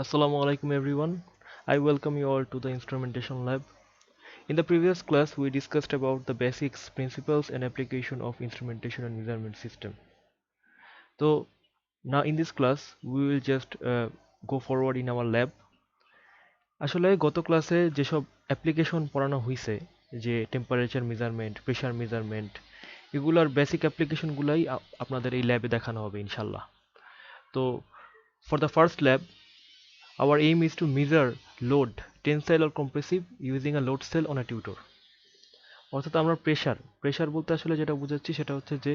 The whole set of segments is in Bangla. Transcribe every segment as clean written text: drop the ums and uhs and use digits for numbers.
Assalamu alaikum everyone. I welcome you all to the instrumentation lab. In the previous class we discussed about the basics, principles and application of instrumentation and measurement system. So now in this class we will just go forward in our lab. আসলে গত ক্লাসে যেসব অ্যাপ্লিকেশন পড়ানো হয়েছে যে টেম্পারেচার মেজারমেন্ট, প্রেসার মেজারমেন্ট এগুলার বেসিক অ্যাপ্লিকেশনগুলাই আপনাদের এই ল্যাবে দেখানো হবে ইনশাল্লাহ। তো for the first lab our aim is to measure load, tensile or compressive, using a load cell on a tutor. অর্থাৎ আমরা প্রেসার বলতে আসলে যেটা বোঝাচ্ছি সেটা হচ্ছে যে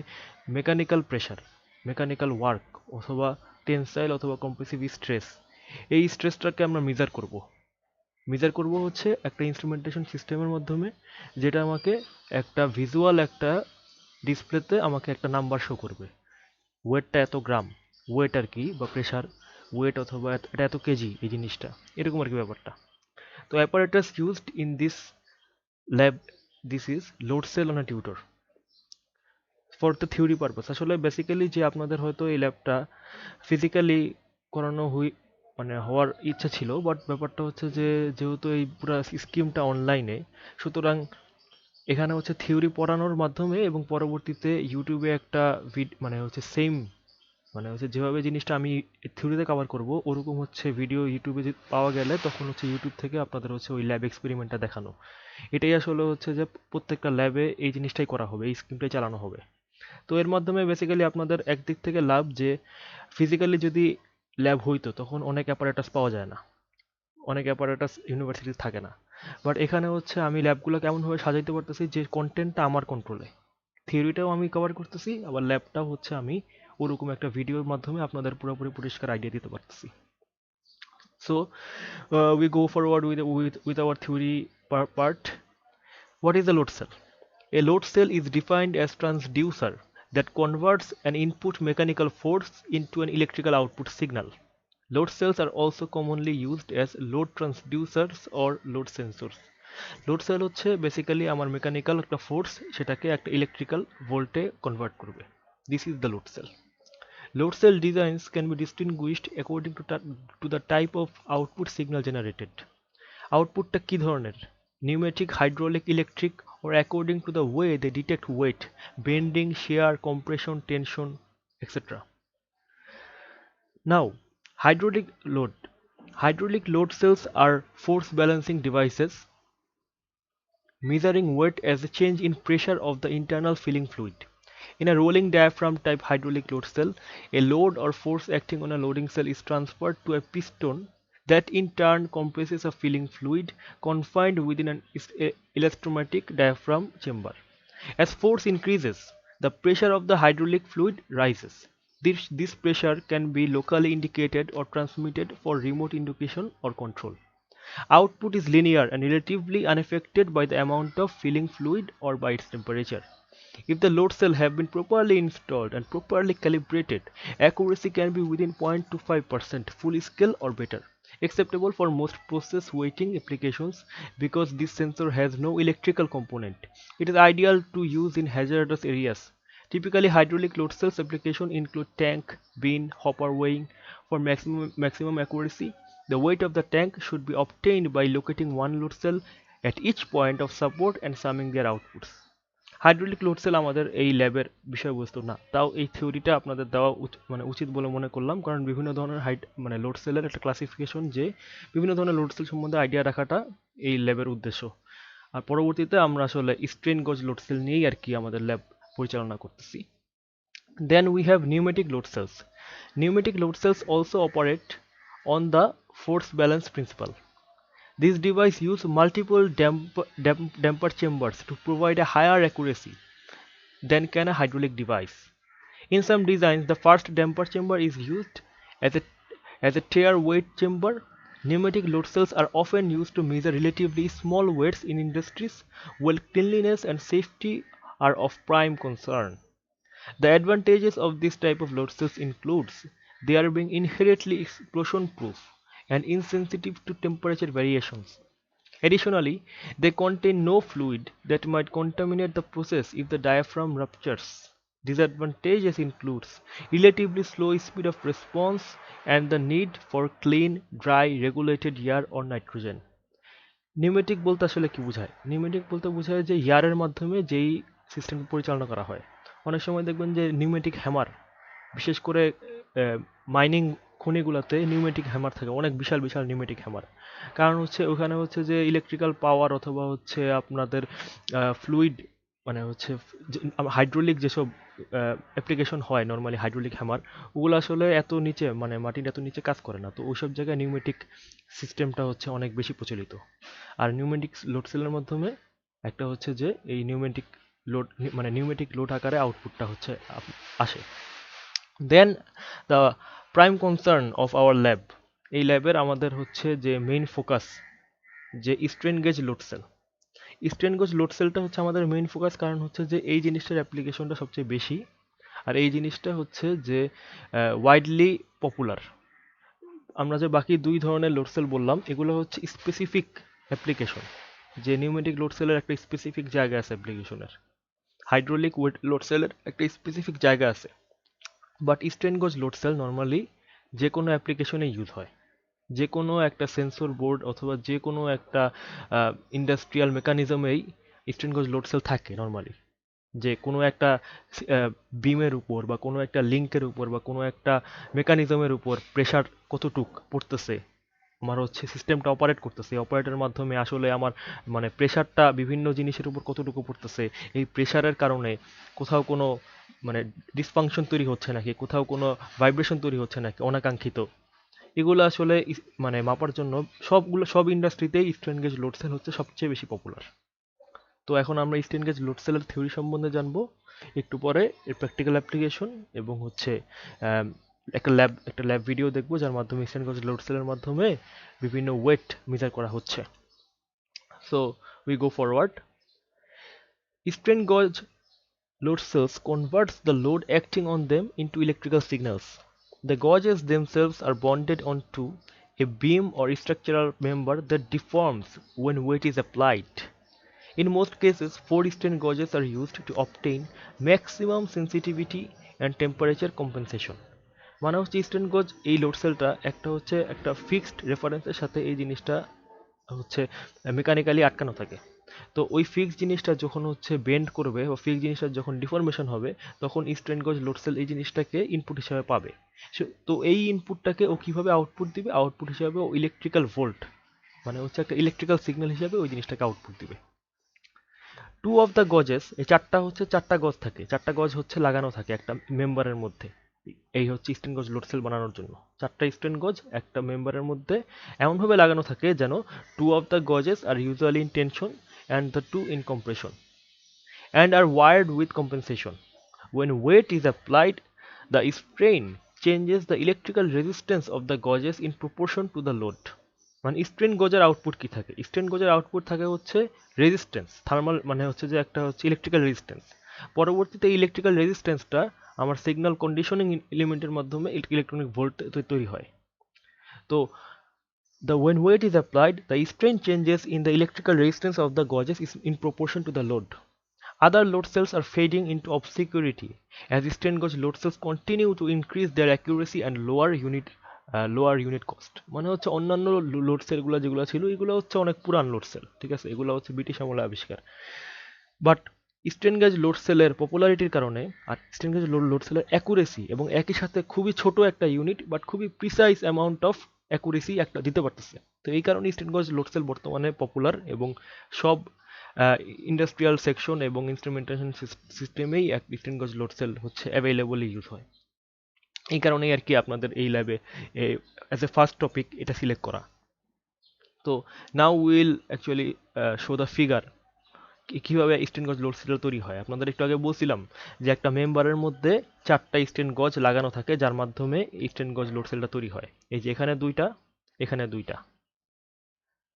মেকানিক্যাল প্রেসার, মেকানিক্যাল ওয়ার্ক অথবা টেনসাইল অথবা কম্প্রেসিভ স্ট্রেস, এই স্ট্রেসটাকে আমরা মেজার করব হচ্ছে একটা ইনস্ট্রুমেন্টেশন সিস্টেমের মাধ্যমে, যেটা আমাকে একটা ভিজুয়াল একটা ডিসপ্লেতে আমাকে একটা নাম্বার শো করবে। ওয়েটটা এত গ্রাম, ওয়েট আর কি, বা প্রেসার ওয়েট অথবা এটা এত কেজি, এই জিনিসটা এরকম আর কি ব্যাপারটা। তো apparatus used in this lab, this is load cell on a tutor for the theory purpose. আসলে বেসিক্যালি যে আপনাদের হয়তো এই ল্যাবটা ফিজিক্যালি করানো মানে হওয়ার ইচ্ছা ছিল, বাট ব্যাপারটা হচ্ছে যে যেহেতু এই পুরো স্কিমটা অনলাইনে, সুতরাং এখানে হচ্ছে থিওরি পড়ানোর মাধ্যমে এবং পরবর্তীতে ইউটিউবে একটা মানে হচ্ছে সেম, মানে হচ্ছে যেভাবে জিনিসটা আমি থিওরিতে কভার করব ওরকম হচ্ছে ভিডিও ইউটিউবে পাওয়া গেলে তখন হচ্ছে ইউটিউব থেকে আপনাদের হচ্ছে ওই ল্যাব এক্সপেরিমেন্টটা দেখানো। এটাই আসলে হচ্ছে যে প্রত্যেকটা ল্যাবে এই জিনিসটাই করা হবে, এই স্কিমটাই চালানো হবে। তো এর মাধ্যমে বেসিক্যালি আপনাদের একদিক থেকে লাভ যে ফিজিক্যালি যদি ল্যাব হইতো তখন অনেক অ্যাপারেটাস পাওয়া যায় না, অনেক অ্যাপারেটাস ইউনিভার্সিটি থাকে না। বাট এখানে হচ্ছে আমি ল্যাবগুলো কেমনভাবে সাজাইতে পারতেছি যে কন্টেন্টটা আমার কন্ট্রোলে, থিওরিটাও আমি কভার করতেছি, আবার ল্যাবটাও হচ্ছে আমি ওরকম একটা ভিডিওর মাধ্যমে আপনাদের পুরোপুরি পরিষ্কার আইডিয়া দিতে পারতেছি। So we go forward with our theory part. What is a load cell? A load cell is defined as transducer that converts an input mechanical force into an electrical output signal. Load cells are also commonly used as load transducers or load sensors. Load cell হচ্ছে বেসিক্যালি আমার মেকানিক্যাল একটা ফোর্স সেটাকে একটা ইলেকট্রিক্যাল ভোল্টে কনভার্ট করবে। This is the load cell. Load cell designs can be distinguished according to the type of output signal generated. আউটপুটটা কি ধরনের, pneumatic, hydraulic, electric, or according to the way they detect weight, bending, shear, compression, tension, etc. Now, hydraulic load. Hydraulic load cells are force balancing devices measuring weight as a change in pressure of the internal filling fluid. In a rolling diaphragm type hydraulic load cell, a load or force acting on a loading cell is transferred to a piston that in turn compresses a filling fluid confined within an elastomatic diaphragm chamber. As force increases, the pressure of the hydraulic fluid rises. This pressure can be locally indicated or transmitted for remote indication or control. Output is linear and relatively unaffected by the amount of filling fluid or by its temperature. If the load cell have been properly installed and properly calibrated, accuracy can be within 0.25% full scale or better, acceptable for most process weighting applications because this sensor has no electrical component. It is ideal to use in hazardous areas. Typically, hydraulic load cells application include tank, bin, hopper weighing. For maximum accuracy, the weight of the tank should be obtained by locating one load cell at each point of support and summing their outputs. Hydraulic load cell আমাদের এই ল্যাবের বিষয়বস্তু না, তাও এই থিওরিটা আপনাদের দেওয়া মানে উচিত বলে মনে করলাম, কারণ বিভিন্ন ধরনের মানে লোড সেলের একটা ক্লাসিফিকেশন, যে বিভিন্ন ধরনের লোড সেল সম্বন্ধে আইডিয়া রাখাটা এই ল্যাবের উদ্দেশ্য। আর পরবর্তীতে আমরা আসলে স্ট্রেন গজ লোড সেল নিয়েই আর কি আমাদের ল্যাব পরিচালনা করতেছি। Then we have pneumatic load cells. Pneumatic load cells also operate on the force balance principle. These devices use multiple damper chambers to provide a higher accuracy than can a hydraulic device. In some designs, the first damper chamber is used as a tare weight chamber. Pneumatic load cells are often used to measure relatively small weights in industries where cleanliness and safety are of prime concern. The advantages of this type of load cells includes their being inherently explosion proof and insensitive to temperature variations. Additionally, they contain no fluid that might contaminate the process if the diaphragm ruptures. Disadvantages includes relatively slow speed of response and the need for clean, dry, regulated air or nitrogen. Pneumatic বলতে আসলে কি বোঝায়? নিউমেটিক বলতে বোঝায় যে এয়ারের মাধ্যমে যেই সিস্টেম পরিচালনা করা হয়। অনেক সময় দেখবেন যে নিউমেটিক হ্যামার, বিশেষ করে মাইনিং খনিগুলোতে নিউমেটিক হ্যামার থাকে, অনেক বিশাল বিশাল নিউমেটিক হ্যামার। কারণ হচ্ছে ওখানে হচ্ছে যে ইলেকট্রিক্যাল পাওয়ার অথবা হচ্ছে আপনাদের ফ্লুইড, মানে হচ্ছে হাইড্রোলিক যেসব অ্যাপ্লিকেশন হয় নর্মালি হাইড্রোলিক হ্যামার, ওগুলো আসলে এত নিচে, মানে মাটির এত নিচে কাজ করে না। তো ওইসব জায়গায় নিউমেটিক সিস্টেমটা হচ্ছে অনেক বেশি প্রচলিত। আর নিউমেটিক লোড সেলের মাধ্যমে একটা হচ্ছে যে এই নিউমেটিক লোড, মানে নিউমেটিক লোড আকারে আউটপুটটা হচ্ছে আসে। Then the prime concern of our lab, এই ল্যাবের আমাদের হচ্ছে যে মেইন ফোকাস যে strain gauge load cell. Strain gauge load সেলটা হচ্ছে আমাদের মেইন ফোকাস, কারণ হচ্ছে যে এই জিনিসটার অ্যাপ্লিকেশনটা সবচেয়ে বেশি। আর এই জিনিসটা হচ্ছে যে ওয়াইডলি পপুলার। আমরা যে বাকি দুই ধরনের লোড সেল বললাম এগুলো হচ্ছে স্পেসিফিক অ্যাপ্লিকেশন, যে নিউমেটিক লোড সেলের একটা স্পেসিফিক জায়গা আছে অ্যাপ্লিকেশনের, হাইড্রোলিক লোড সেলের একটা স্পেসিফিক জায়গা আছে। But strain gauge load sell normally যে কোনো অ্যাপ্লিকেশনে ইউজ হয়। যে কোনো একটা সেন্সর বোর্ড অথবা যে কোনো একটা industrial মেকানিজমেই strain gauge load sell থাকে নর্মালি। যে কোনো একটা বিমের উপর বা কোনো একটা লিঙ্কের উপর বা কোনো একটা মেকানিজমের উপর প্রেশার কতটুক পড়তেছে, আমার হচ্ছে সিস্টেমটা অপারেট করতেছে, অপারেটরের মাধ্যমে আসলে আমার মানে প্রেশারটা বিভিন্ন জিনিসের উপর কতটুকু পড়তেছে, এই প্রেশারের কারণে কোথাও কোনো মানে ডিসফাংশন তৈরি হচ্ছে নাকি, কোথাও কোনো ভাইব্রেশন তৈরি হচ্ছে নাকি অনাকাঙ্ক্ষিত, এগুলো আসলে মানে মাপার জন্য সব ইন্ডাস্ট্রিতেই স্ট্রেন গেজ লোড সেল হচ্ছে সবচেয়ে বেশি পপুলার। তো এখন আমরা স্ট্রেন গেজ লোড সেলের থিওরি সম্বন্ধে জানবো, একটু পরে এর প্র্যাকটিক্যাল অ্যাপ্লিকেশন এবং হচ্ছে আম, একটা ল্যাব ভিডিও দেখবো যার মাধ্যমে স্ট্রেন গেজ লোড সেলের মাধ্যমে বিভিন্ন ওয়েট মেজার করা হচ্ছে। So we go forward. Strain gauge load cells converts the load acting on them into electrical signals. The gauges themselves are bonded onto a beam or structural member that deforms when weight is applied. In most cases, 4 strain gauges are used to obtain maximum sensitivity and temperature compensation. মানে হচ্ছে স্ট্রেন গজ এই লোড সেলটা একটা হচ্ছে একটা ফিক্সড রেফারেন্সের সাথে এই জিনিসটা হচ্ছে মেকানিক্যালি আটকানো থাকে। তো ওই ফিক্স জিনিসটা যখন হচ্ছে বেন্ড করবে বা ফিক্স জিনিসটা যখন ডিফরমেশন হবে তখন স্ট্রেন গজ লোড সেল এই জিনিসটাকে ইনপুট হিসাবে পাবে। তো এই ইনপুটটাকে ও কিভাবে আউটপুট দিবে, আউটপুট হিসাবে ও ইলেকট্রিক্যাল ভোল্ট, মানে হচ্ছে একটা ইলেকট্রিক্যাল সিগন্যাল হিসাবে ওই জিনিসটাকে আউটপুট দিবে। টু অফ দ্য গজেস, এই চারটা গজ থাকে, চারটা গজ হচ্ছে লাগানো থাকে একটা মেম্বারের মধ্যে। এই হচ্ছে স্ট্রেন গজ লোড সেল বানানোর জন্য চারটা স্ট্রেন গজ একটা মেম্বারের মধ্যে এমনভাবে লাগানো থাকে যেন two of the gauges are usually in tension and the two in compression and are wired with compensation. When weight is applied, the strain changes the electrical resistance of the gauges in proportion to the load. মানে স্ট্রেন গজের আউটপুট কি থাকে? স্ট্রেন গজের আউটপুট থাকে হচ্ছে রেজিস্ট্যান্স, থার্মাল, মানে হচ্ছে যে একটা হচ্ছে ইলেকট্রিক্যাল রেজিস্ট্যান্স। পরবর্তীতে ইলেকট্রিক্যাল রেজিস্ট্যান্সটা আমার সিগন্যাল কন্ডিশনিং এলিমেন্টের মাধ্যমে ইলেকট্রনিক ভোল্ট তৈরি হয়। তো when weight is applied, the strain changes in the electrical resistance of the gauges is in proportion to the load. Other load cells are fading into obscurity as strain gauge load cells continue to increase their accuracy and lower unit cost. মানে হচ্ছে অন্যান্য লোড সেলগুলো যেগুলো ছিল এগুলো হচ্ছে অনেক পুরান লোড সেল, ঠিক আছে, এগুলো হচ্ছে ব্রিটিশ আমলে আবিষ্কার। বাট স্ট্রেন গেজ লোড সেলের পপুলারিটির কারণে আর স্ট্রেন গেজ লোড সেলের অ্যাকুরেসি এবং একই সাথে খুবই ছোট একটা ইউনিট বাট খুবই প্রিসাইজ অ্যামাউন্ট অফ অ্যাকুরেসি একটা দিতে পারতেছে। তো এই কারণে স্ট্রেন গেজ লোড সেল বর্তমানে পপুলার এবং সব ইন্ডাস্ট্রিয়াল সেকশন এবং ইনস্ট্রুমেন্টেশন সিস্টেমেই এক স্ট্রেন গেজ লোড সেল হচ্ছে অ্যাভেলেবল ইউজ হয়। এই কারণেই আর কি আপনাদের এই ল্যাবে অ্যাজ এ ফার্স্ট টপিক এটা সিলেক্ট করা। তো now will actually show the figure কিভাবে স্ট্রেন গজ লোড সেল তৈরি হয়। আপনাদের একটু আগে বলছিলাম যে একটা মেম্বারের মধ্যে চারটা স্ট্রেন গজ লাগানো থাকে যার মাধ্যমে স্ট্রেন গজ লোড সেলটা তৈরি হয়। এই যে এখানে দুইটা, এখানে দুইটা।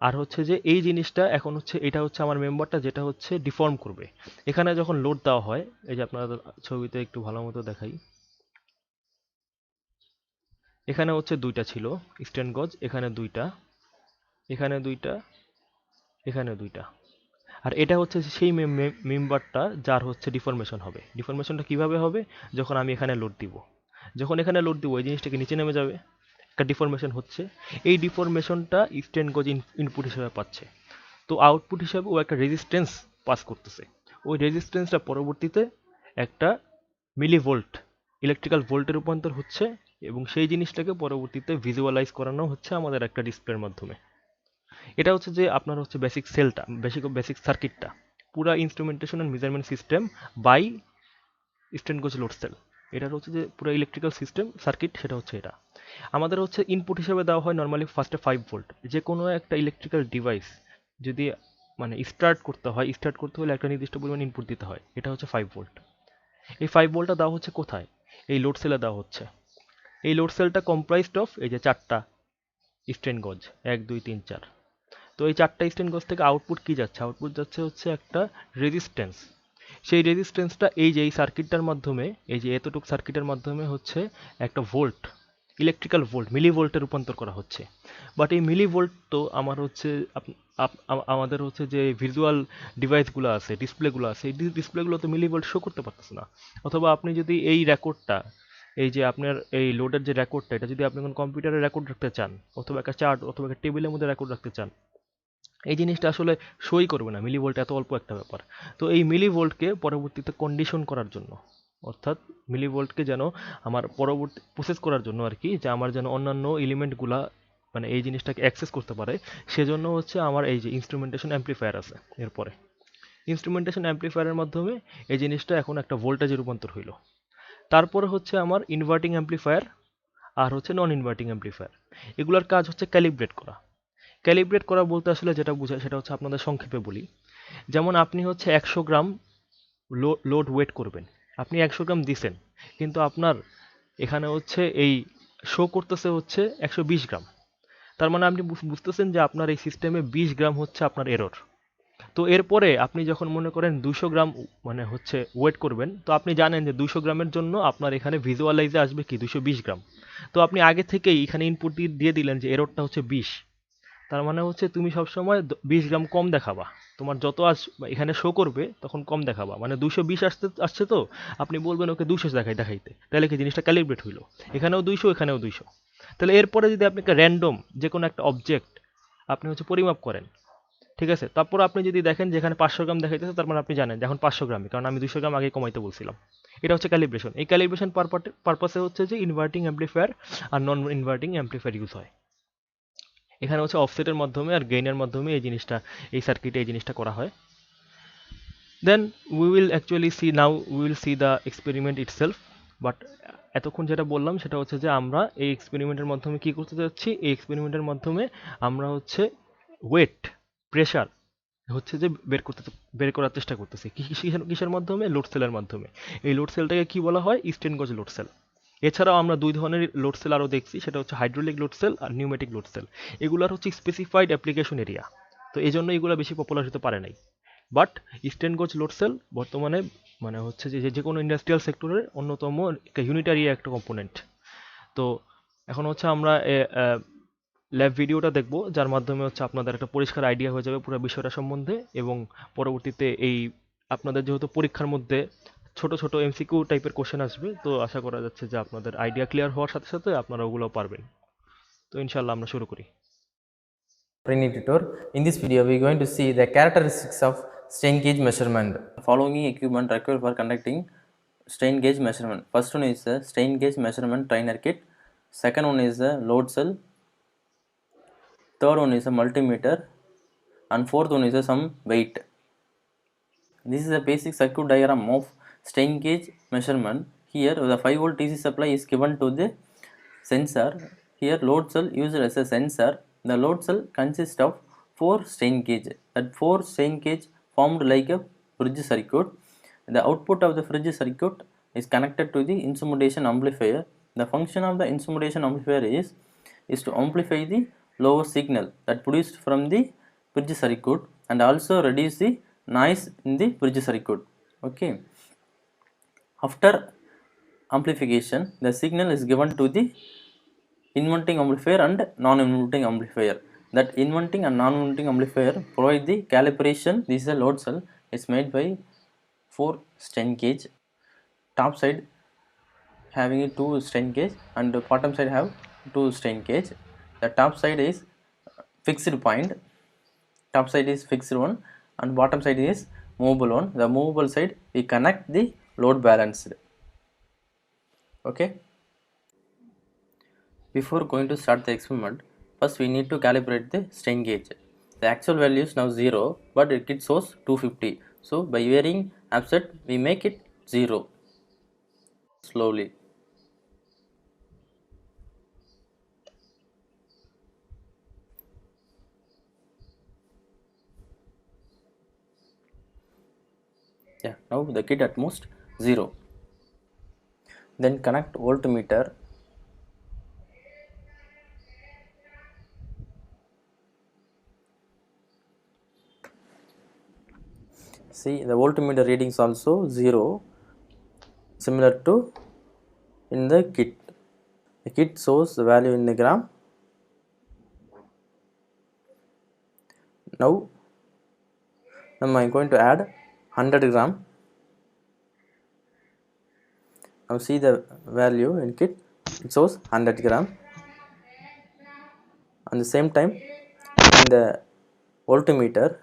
আর হচ্ছে যে এই জিনিসটা এখন হচ্ছে এটা হচ্ছে আমার মেম্বারটা যেটা হচ্ছে ডিফর্ম করবে। এখানে যখন লোড দেওয়া হয়, এই যে আপনাদের ছবিতে একটু ভালো মতো দেখাই, এখানে হচ্ছে দুইটা ছিল স্ট্রেন গজ, এখানে দুইটা, এখানে দুইটা, এখানে দুইটা। আর এটা হচ্ছে সেই মেম্বারটা যার হচ্ছে ডিফরমেশন হবে। ডিফরমেশনটা কিভাবে হবে? যখন আমি এখানে লোড দিব, যখন এখানে লোড দিব এই জিনিসটাকে নিচে নেমে যাবে, একটা ডিফরমেশন হচ্ছে। এই ডিফরমেশনটা স্ট্রেন গজ ইনপুট হিসেবে পাচ্ছে। তো আউটপুট হিসাবে ও একটা রেজিস্ট্যান্স পাস করতেছে। ওই রেজিস্ট্যান্সটা পরবর্তীতে একটা মিলিভোল্ট, ইলেকট্রিক্যাল ভোল্টে রূপান্তর হচ্ছে, এবং সেই জিনিসটাকে পরবর্তীতে ভিজুয়ালাইজ করানো হচ্ছে আমাদের একটা ডিসপ্লের মাধ্যমে। এটা হচ্ছে যে আপনার হচ্ছে বেসিক সেলটা, বেসিক সার্কিটটা, পুরা instrumentation and measurement system by strain gauge load cell. এটার হচ্ছে যে পুরো ইলেকট্রিক্যাল সিস্টেম সার্কিট, সেটা হচ্ছে এটা। আমাদের হচ্ছে ইনপুট হিসেবে দেওয়া হয় নর্মালি ফার্স্টে 5 ভোল্ট। যে কোনো একটা ইলেকট্রিক্যাল ডিভাইস যদি মানে স্টার্ট করতে হলে একটা নির্দিষ্ট পরিমাণ ইনপুট দিতে হয়, এটা হচ্ছে 5 ভোল্ট। এই 5 ভোল্টটা দেওয়া হচ্ছে কোথায়? এই লোড সেলে দেওয়া হচ্ছে। এই লোড সেলটা কম্প্রাইজড অফ এই যে 4টা স্ট্রেন গজ, 1 2 3 4। তো এই 4টা স্ট্রেন গজ থেকে আউটপুট কি যাচ্ছে? আউটপুট যাচ্ছে হচ্ছে একটা রেজিস্ট্যান্স। সেই রেজিস্ট্যান্সটা এই যে এই সার্কিটটার মাধ্যমে, এই যে এতটুক সার্কিটের মাধ্যমে হচ্ছে একটা ভোল্ট, ইলেকট্রিক্যাল ভোল্ট, মিলি ভোল্টে রূপান্তর করা হচ্ছে। বাট এই মিলি ভোল্ট তো আমার হচ্ছে আমাদের হচ্ছে যে ভিজুয়াল ডিভাইসগুলো আছে, ডিসপ্লেগুলো আছে, এই ডিসপ্লেগুলো তো মিলি ভোল্ট শো করতে পারতেছে না। অথবা আপনি যদি এই রেকর্ডটা, এই যে আপনার এই লোডের যে রেকর্ডটা, এটা যদি আপনি কোনো কম্পিউটারে রেকর্ড রাখতে চান, অথবা একটা চার্ট অথবা একটা টেবিলের মধ্যে রেকর্ড রাখতে চান, এই জিনিসটা আসলে সই করবে না। মিলি ভোল্ট এত অল্প একটা ব্যাপার। তো এই মিলি ভোল্টকে পরবর্তীতে কন্ডিশন করার জন্য, অর্থাৎ মিলি ভোল্টকে যেন আমার পরবর্তী প্রসেস করার জন্য আর কি, যে আমার যেন অন্যান্য এলিমেন্টগুলা মানে এই জিনিসটাকে অ্যাক্সেস করতে পারে, সেজন্য হচ্ছে আমার এই যে ইনস্ট্রুমেন্টেশন অ্যাম্প্লিফায়ার আছে। এরপরে ইনস্ট্রুমেন্টেশন অ্যাম্প্লিফায়ারের মাধ্যমে এই জিনিসটা এখন একটা ভোল্টেজে রূপান্তর হইল। তারপরে হচ্ছে আমার ইনভার্টিং অ্যাম্প্লিফায়ার আর হচ্ছে নন ইনভার্টিং অ্যাম্প্লিফায়ার। এগুলোর কাজ হচ্ছে ক্যালিব্রেট করা। ক্যালিব্রেট করা বলতে আসলে যেটা বোঝায় সেটা হচ্ছে আপনাদের সংক্ষেপে বলি। যেমন আপনি হচ্ছে 100 গ্রাম লোড ওয়েট করবেন, আপনি 100 গ্রাম দিছেন, কিন্তু আপনার এখানে হচ্ছে এই শো করতেছে হচ্ছে 120 গ্রাম। তার মানে আপনি বুঝতেছেন যে আপনার এই সিস্টেমে 20 গ্রাম হচ্ছে আপনার এরর। তো এরপরে আপনি যখন মনে করেন 200 গ্রাম মানে হচ্ছে ওয়েট করবেন, তো আপনি জানেন যে 200 গ্রামের জন্য আপনার এখানে ভিজুয়ালাইজে আসবে কি 220 গ্রাম। তো আপনি আগে থেকেই এখানে ইনপুট দিয়ে দিলেন যে এররটা হচ্ছে 20। তার মানে হচ্ছে তুমি সবসময় 20 গ্রাম কম দেখাবা। তোমার যত এখানে শো করবে তখন কম দেখাবা, মানে 220 আসছে, তো আপনি বলবেন ওকে 200 দেখাইতে, তাহলে কি জিনিসটা ক্যালিব্রেট হইলো। এখানেও 200, এখানেও 200। তাহলে এরপরে যদি আপনি একটা র্যান্ডম যে কোনো একটা অবজেক্ট আপনি হচ্ছে পরিমাপ করেন, ঠিক আছে, তারপর আপনি যদি দেখেন যে এখানে 500 গ্রাম দেখাইতেছে, তার মানে আপনি জানেন যে এখন 500 গ্রামই, কারণ আমি 200 গ্রাম আগে কমাইতে বলছিলাম। এটা হচ্ছে ক্যালিব্রেশন। এই ক্যালিব্রেশন পারপাসে হচ্ছে যে ইনভার্টিং অ্যাম্প্লিফায়ার আর নন ইনভার্টিং অ্যাম্প্লিফায়ার ইউজ হয়। এখানে হচ্ছে অফসেটের মাধ্যমে আর গেইনের মাধ্যমে এই জিনিসটা, এই সার্কিটে এই জিনিসটা করা হয়। Then we will see the experiment itself. But এতক্ষণ যেটা বললাম সেটা হচ্ছে যে আমরা এই এক্সপেরিমেন্টের মাধ্যমে কি করতে যাচ্ছি? এই এক্সপেরিমেন্টের মাধ্যমে আমরা হচ্ছে ওয়েট, প্রেশার হচ্ছে যে বের করার চেষ্টা করতেছি। কিসের মাধ্যমে? লোড সেলের মাধ্যমে। এই লোড সেলটাকে কি বলা হয়? স্টেইন গজ লোড সেল। এছাড়াও আমরা 2 ধরনের লোড সেল আরও দেখছি, সেটা হচ্ছে হাইড্রোলিক লোড সেল আর নিউমেটিক লোড সেল। এগুলার হচ্ছে স্পেসিফাইড অ্যাপ্লিকেশন এরিয়া, তো এই জন্য এগুলো বেশি পপুলার হতে পারে নাই। বাট স্টেইন গজ লোড সেল বর্তমানে মানে হচ্ছে যে যে কোনো ইন্ডাস্ট্রিয়াল সেক্টরের অন্যতম ইউনিটারি একটা কম্পোনেন্ট। তো এখন হচ্ছে আমরা ল্যাব ভিডিওটা দেখব, যার মাধ্যমে হচ্ছে আপনাদের একটা পরিষ্কার আইডিয়া হয়ে যাবে পুরো বিষয়টা সম্বন্ধে। এবং পরবর্তীতে এই আপনাদের যেহেতু পরীক্ষার মধ্যে ছোট ছোট এমসিকিউ টাইপের কোশ্চেন আসবে, তো আশা করা যাচ্ছে যে আপনাদের আইডিয়া ক্লিয়ার হওয়ার সাথে সাথে আপনারা ওগুলো পারবেন। তো ইনশাল্লাহ আমরা শুরু করি। Training tutor. In this video, we are going to see the characteristics of strain gauge measurement. The following equipment required for conducting strain gauge measurement. First one is the strain gauge measurement trainer kit. Second one is the load cell. Third one is a multimeter. And fourth one is some weight. This is a basic circuit diagram of strain gauge measurement. Here, the 5 volt DC supply is given to the sensor. Here load cell used as a sensor. The load cell consists of 4 strain gauge. That 4 strain gauge formed like a bridge circuit. The output of the bridge circuit is connected to the instrumentation amplifier. The function of the instrumentation amplifier is to amplify the lower signal that produced from the bridge circuit and also reduce the noise in the bridge circuit. Okay. After amplification, the signal is given to the inverting amplifier and non-inverting amplifier. that inverting and non-inverting amplifier provide the calibration. This is a load cell. It's made by 4 strain gauge. Top side having a 2 strain gauge and the bottom side have 2 strain gauge. The top side is fixed point. Top side is fixed one and bottom side is movable one. The movable side we connect the load balanced. Okay. Before going to start the experiment, first we need to calibrate the strain gauge. The actual value is now 0, but it shows 250. So by varying offset, we make it 0 slowly. Yeah, now the kit at most 0. Then connect voltmeter. See, the voltmeter readings also 0, similar to in the kit. The kit shows the value in the gram. Now I am going to add 100 gram. Now see the value in kit, it shows 100 gram. At the same time, in the voltmeter,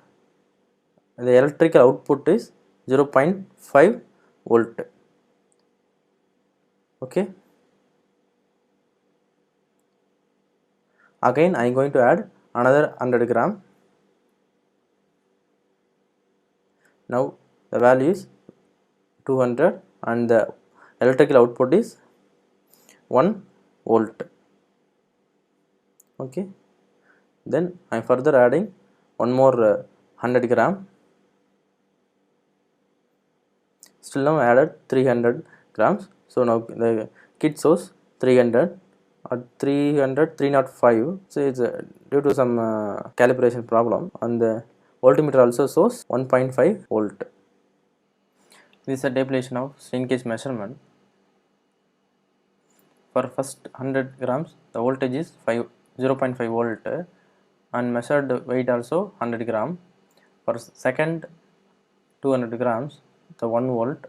the electrical output is 0.5 volt. Okay. Again, I am going to add another 100 gram. Now the value is 200 and the electrical output is 1 volt. Okay. Then I am further adding one more 100 gram. Still now I added 300 grams. So now the kit shows 300 or 305. So it's due to some calibration problem, and the voltmeter also shows 1.5 volt. This is a tabulation of strain gauge measurement. For first 100 grams, the voltage is 0.5 volt and measured weight also 100 gram. For second 200 grams, the 1 volt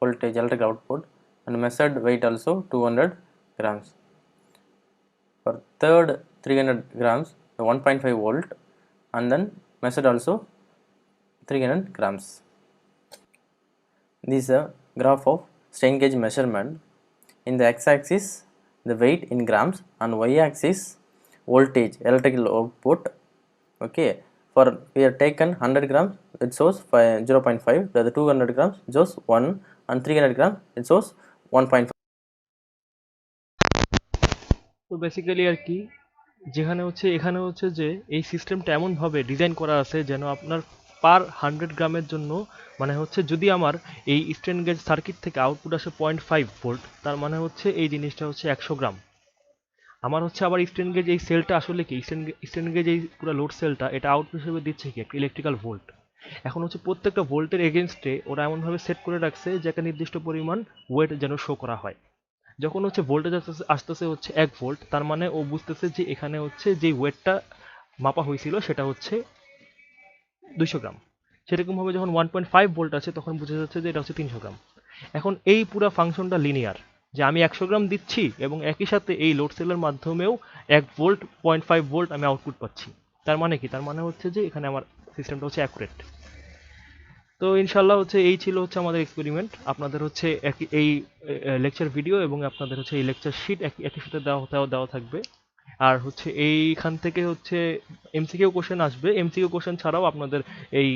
voltage electrical output and measured weight also 200 grams. For third 300 grams, the 1.5 volt and then measured also 300 grams. This is a graph of strain gauge measurement. In the x-axis the weight in grams and y-axis voltage electrical output. Okay, for we have taken 100 grams, it shows 0.5, the 200 grams shows 1 and 300 grams it shows 1.5. তো বেসিক্যালি আর কি, যেখানে হচ্ছে এখানে হচ্ছে যে এই সিস্টেমটা এমনভাবে ডিজাইন করা আছে যেন আপনার পার 100 গ্রামের জন্য, মানে হচ্ছে যদি আমার এই স্ট্রেন গেজ সার্কিট থেকে আউটপুট আসে 0.5 ভোল্ট, তার মানে হচ্ছে এই জিনিসটা হচ্ছে 100 গ্রাম। আমার হচ্ছে আবার স্ট্রেন গেজ এই সেলটা আসলে কি, স্ট্রেন গেজ এই পুরো লোড সেলটা এটা আউটপুট হিসেবে দিচ্ছে কি একটা ইলেকট্রিক্যাল ভোল্ট। এখন হচ্ছে প্রত্যেকটা ভোল্টের এগেনস্টে ওরা এমনভাবে সেট করে রাখছে যে একটা নির্দিষ্ট পরিমাণ ওয়েট যেন শো করা হয়। যখন হচ্ছে ভোল্টেজ আসতেছে হচ্ছে 1 ভোল্ট, তার মানে ও বুঝতেছে যে এখানে হচ্ছে যে ওয়েটটা মাপা হয়েছিল সেটা হচ্ছে 200 গ্রাম। সেরকমভাবে যখন 1.5 ভোল্ট আছে তখন বোঝা যাচ্ছে যে এটা হচ্ছে 300 গ্রাম। এখন এই পুরো ফাংশনটা লিনিয়ার, যে আমি 100 গ্রাম দিচ্ছি এবং একই সাথে এই লোড সেলের মাধ্যমেও 1 ভোল্ট 0.5 ভোল্ট আমি আউটপুট পাচ্ছি। তার মানে কি, তার মানে হচ্ছে যে এখানে আমার সিস্টেমটা হচ্ছে অ্যাকুরেট। তো ইনশাল্লাহ হচ্ছে এই ছিল হচ্ছে আমাদের এক্সপেরিমেন্ট। আপনাদের হচ্ছে এই লেকচার ভিডিও এবং আপনাদের হচ্ছে এই লেকচার শিট একই সাথে দেওয়া থাকবে। আর হচ্ছে এইখান থেকে হচ্ছে এমসিকিউ কোশ্চেন আসবে। এমসিকিউ কোশ্চেন ছাড়াও আপনাদের এই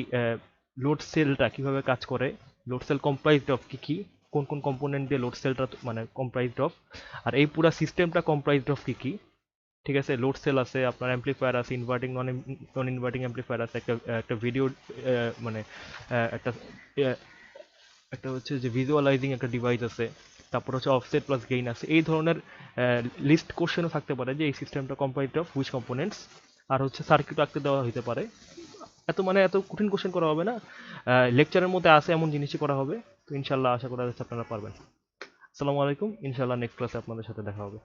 লোড সেলটা কিভাবে কাজ করে, লোড সেল কম্প্রাইজড অফ কি কি, কোন কোন কম্পোনেন্ট দিয়ে লোড সেলটা মানে কম্প্রাইজড অফ, আর এই পুরো সিস্টেমটা কম্প্রাইজড অফ কি কি। ঠিক আছে, লোড সেল আছে, আপনার অ্যাম্পলিফায়ার আছে, ইনভার্টিং নন ইনভার্টিং অ্যাম্পলিফায়ার আছে, একটা ভিডিও মানে একটা একটা হচ্ছে যে ভিজুয়ালাইজিং একটা ডিভাইস আছে, তারপর হচ্ছে অফসেট প্লাস গেইন আছে। এই ধরনের লিস্ট কোশ্চেনও থাকতে পারে যে এই সিস্টেমটা কম্পাইজড অফ হুইচ কম্পোনেন্টস, আর হচ্ছে সার্কিট আঁকতে দেওয়া হতে পারে। এত কঠিন কোশ্চেন করা হবে না, লেকচারের মধ্যে আছে এমন জিনিসই করা হবে। তো ইনশাল্লাহ আশা করা যাচ্ছে আপনারা পারবেন। আসসালামু আলাইকুম, ইনশাল্লাহ নেক্সট ক্লাসে আপনাদের সাথে দেখা হবে।